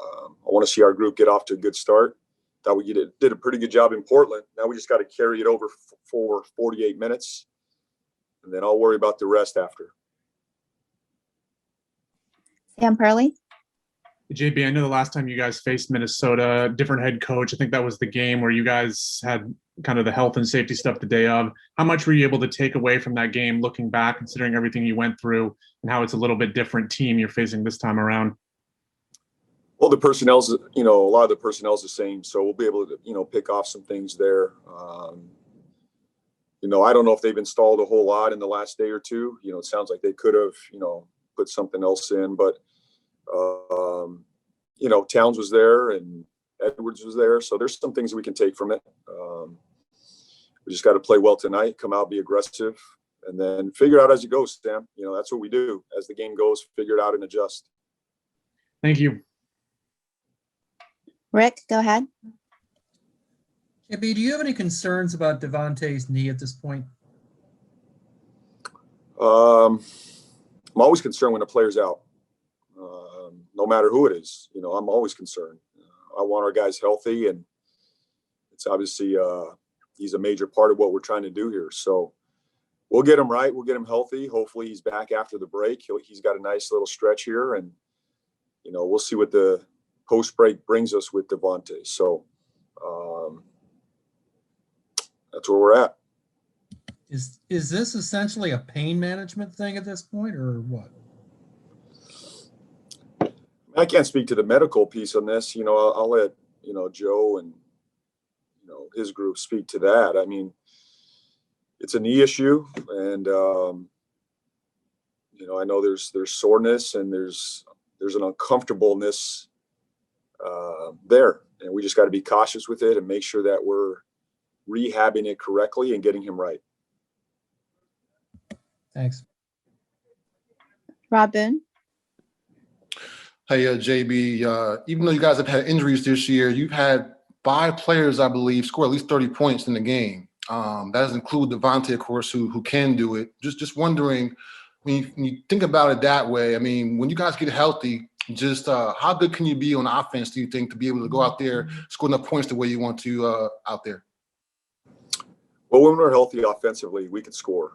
I want to see our group get off to a good start. Thought we did a pretty good job in Portland. Now we just got to carry it over for 48 minutes, and then I'll worry about the rest after. Sam Perley. JB, I know the last time you guys faced Minnesota, different head coach. I think that was the game where you guys had kind of the health and safety stuff the day of. How much were you able to take away from that game, looking back, considering everything you went through, and how it's a little bit different team you're facing this time around? Well, the personnel's, a lot of the personnel's the same, so we'll be able to, pick off some things there. I don't know if they've installed a whole lot in the last day or two. It sounds like they could have, put something else in, but Towns was there and Edwards was there, so there's some things we can take from it. We just got to play well tonight, come out, be aggressive, and then figure it out as it goes, Sam. That's what we do as the game goes, figure it out and adjust. Thank you. Rick, go ahead. JB, do you have any concerns about Devontae's knee at this point? I'm always concerned when a player's out. No matter who it is, I'm always concerned. I want our guys healthy, and it's obviously he's a major part of what we're trying to do here. So we'll get him right. We'll get him healthy. Hopefully he's back after the break. He's got a nice little stretch here, and, we'll see what the post-break brings us with Devontae. So that's where we're at. Is this essentially a pain management thing at this point, or what? I can't speak to the medical piece on this. I'll let, Joe and, his group speak to that. I mean, it's a knee issue, and, I know there's soreness and there's an uncomfortableness there, and we just got to be cautious with it and make sure that we're rehabbing it correctly and getting him right. Thanks. Rob Boone. Hey, JB, even though you guys have had injuries this year, you've had 5 players, I believe, score at least 30 points in the game. That doesn't include Devontae, of course, who can do it. Just wondering, when you think about it that way, I mean, when you guys get healthy, just how good can you be on offense, do you think, to be able to go out there, score enough points the way you want to out there? Well, when we're healthy offensively, we can score.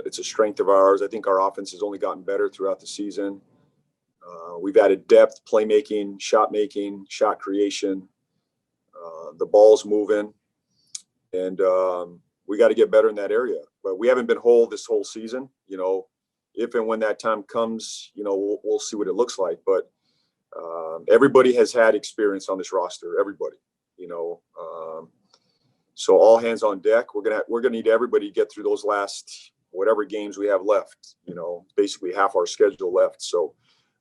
It's a strength of ours. I think our offense has only gotten better throughout the season. We've added depth, playmaking, shot creation. The ball's moving, and we got to get better in that area. But we haven't been whole this whole season. If and when that time comes, we'll see what it looks like. But everybody has had experience on this roster. Everybody, so all hands on deck. We're gonna need everybody to get through those last whatever games we have left. Basically half our schedule left. So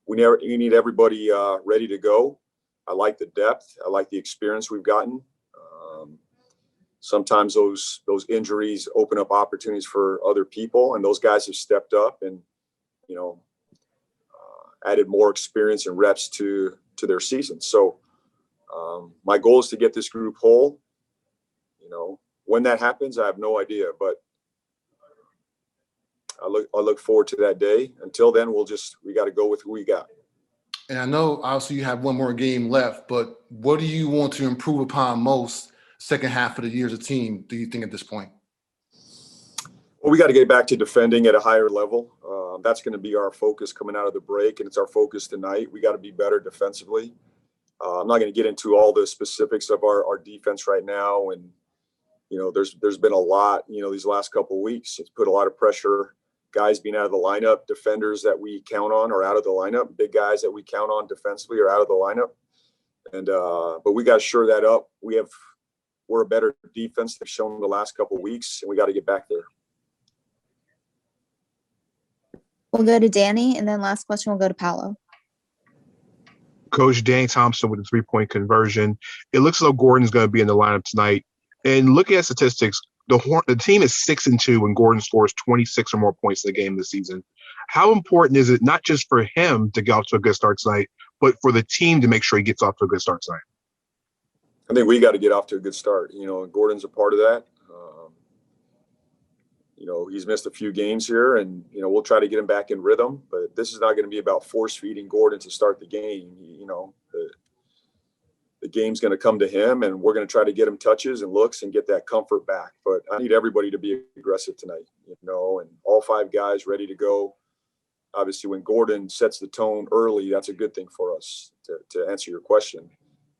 you need everybody ready to go. I like the depth. I like the experience we've gotten. Sometimes those injuries open up opportunities for other people, and those guys have stepped up and added more experience and reps to their season. So my goal is to get this group whole. When that happens, I have no idea, but I look forward to that day. Until then, we got to go with who we got. And I know obviously you have one more game left, but what do you want to improve upon most second half of the year as a team, do you think, at this point? Well, we got to get back to defending at a higher level. That's going to be our focus coming out of the break, and it's our focus tonight. We got to be better defensively. I'm not going to get into all the specifics of our defense right now, and there's been a lot, these last couple of weeks. It's put a lot of pressure. Guys being out of the lineup, defenders that we count on are out of the lineup. Big guys that we count on defensively are out of the lineup. And but we got to shore that up. We're a better defense than shown the last couple of weeks, and we got to get back there. We'll go to Danny, and then last question we'll go to Paolo. Coach Danny Thompson with a 3-point conversion. It looks as though Gordon's going to be in the lineup tonight. And looking at statistics, the team is 6-2 when Gordon scores 26 or more points in the game this season. How important is it not just for him to get off to a good start tonight, but for the team to make sure he gets off to a good start tonight? I think we got to get off to a good start. Gordon's a part of that. he's missed a few games here, and we'll try to get him back in rhythm. But this is not going to be about force feeding Gordon to start the game. The game's going to come to him, and we're going to try to get him touches and looks and get that comfort back. But I need everybody to be aggressive tonight, and all 5 guys ready to go. Obviously, when Gordon sets the tone early, that's a good thing for us. To answer your question,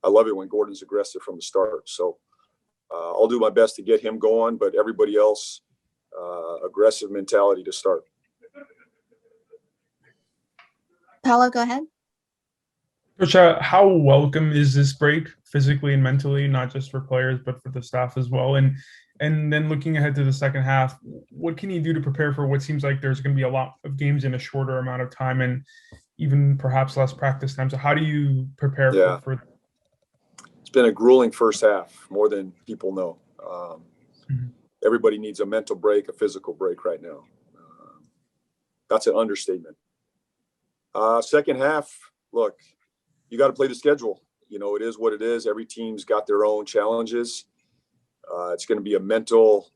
I love it when Gordon's aggressive from the start. So I'll do my best to get him going, but everybody else, aggressive mentality to start. Paolo, go ahead. Coach, how welcome is this break physically and mentally, not just for players, but for the staff as well? And then looking ahead to the second half, what can you do to prepare for what seems like there's going to be a lot of games in a shorter amount of time and even perhaps less practice time? So how do you prepare for It's been a grueling first half, more than people know. Everybody needs a mental break, a physical break right now. That's an understatement. Second half, look, you got to play the schedule. It is what it is. Every team's got their own challenges. It's going to be a mental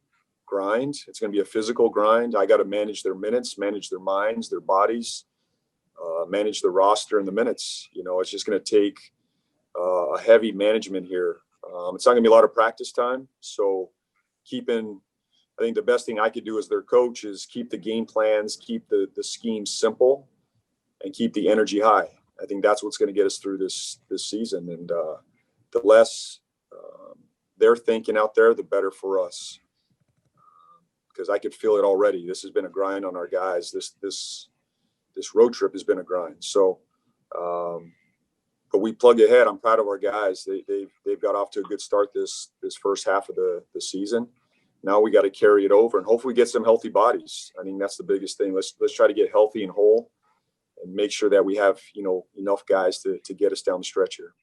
grind. It's going to be a physical grind. I got to manage their minutes, manage their minds, their bodies, manage the roster and the minutes. It's just going to take a heavy management here. It's not going to be a lot of practice time. So I think the best thing I could do as their coach is keep the game plans, keep the scheme simple, and keep the energy high. I think that's what's going to get us through this season. And the less they're thinking out there, the better for us. Because I could feel it already. This has been a grind on our guys. This road trip has been a grind. So, but we plug ahead. I'm proud of our guys. They've got off to a good start this first half of the season. Now we got to carry it over and hopefully get some healthy bodies. I think that's the biggest thing. Let's try to get healthy and whole, and make sure that we have enough guys to get us down the stretch here.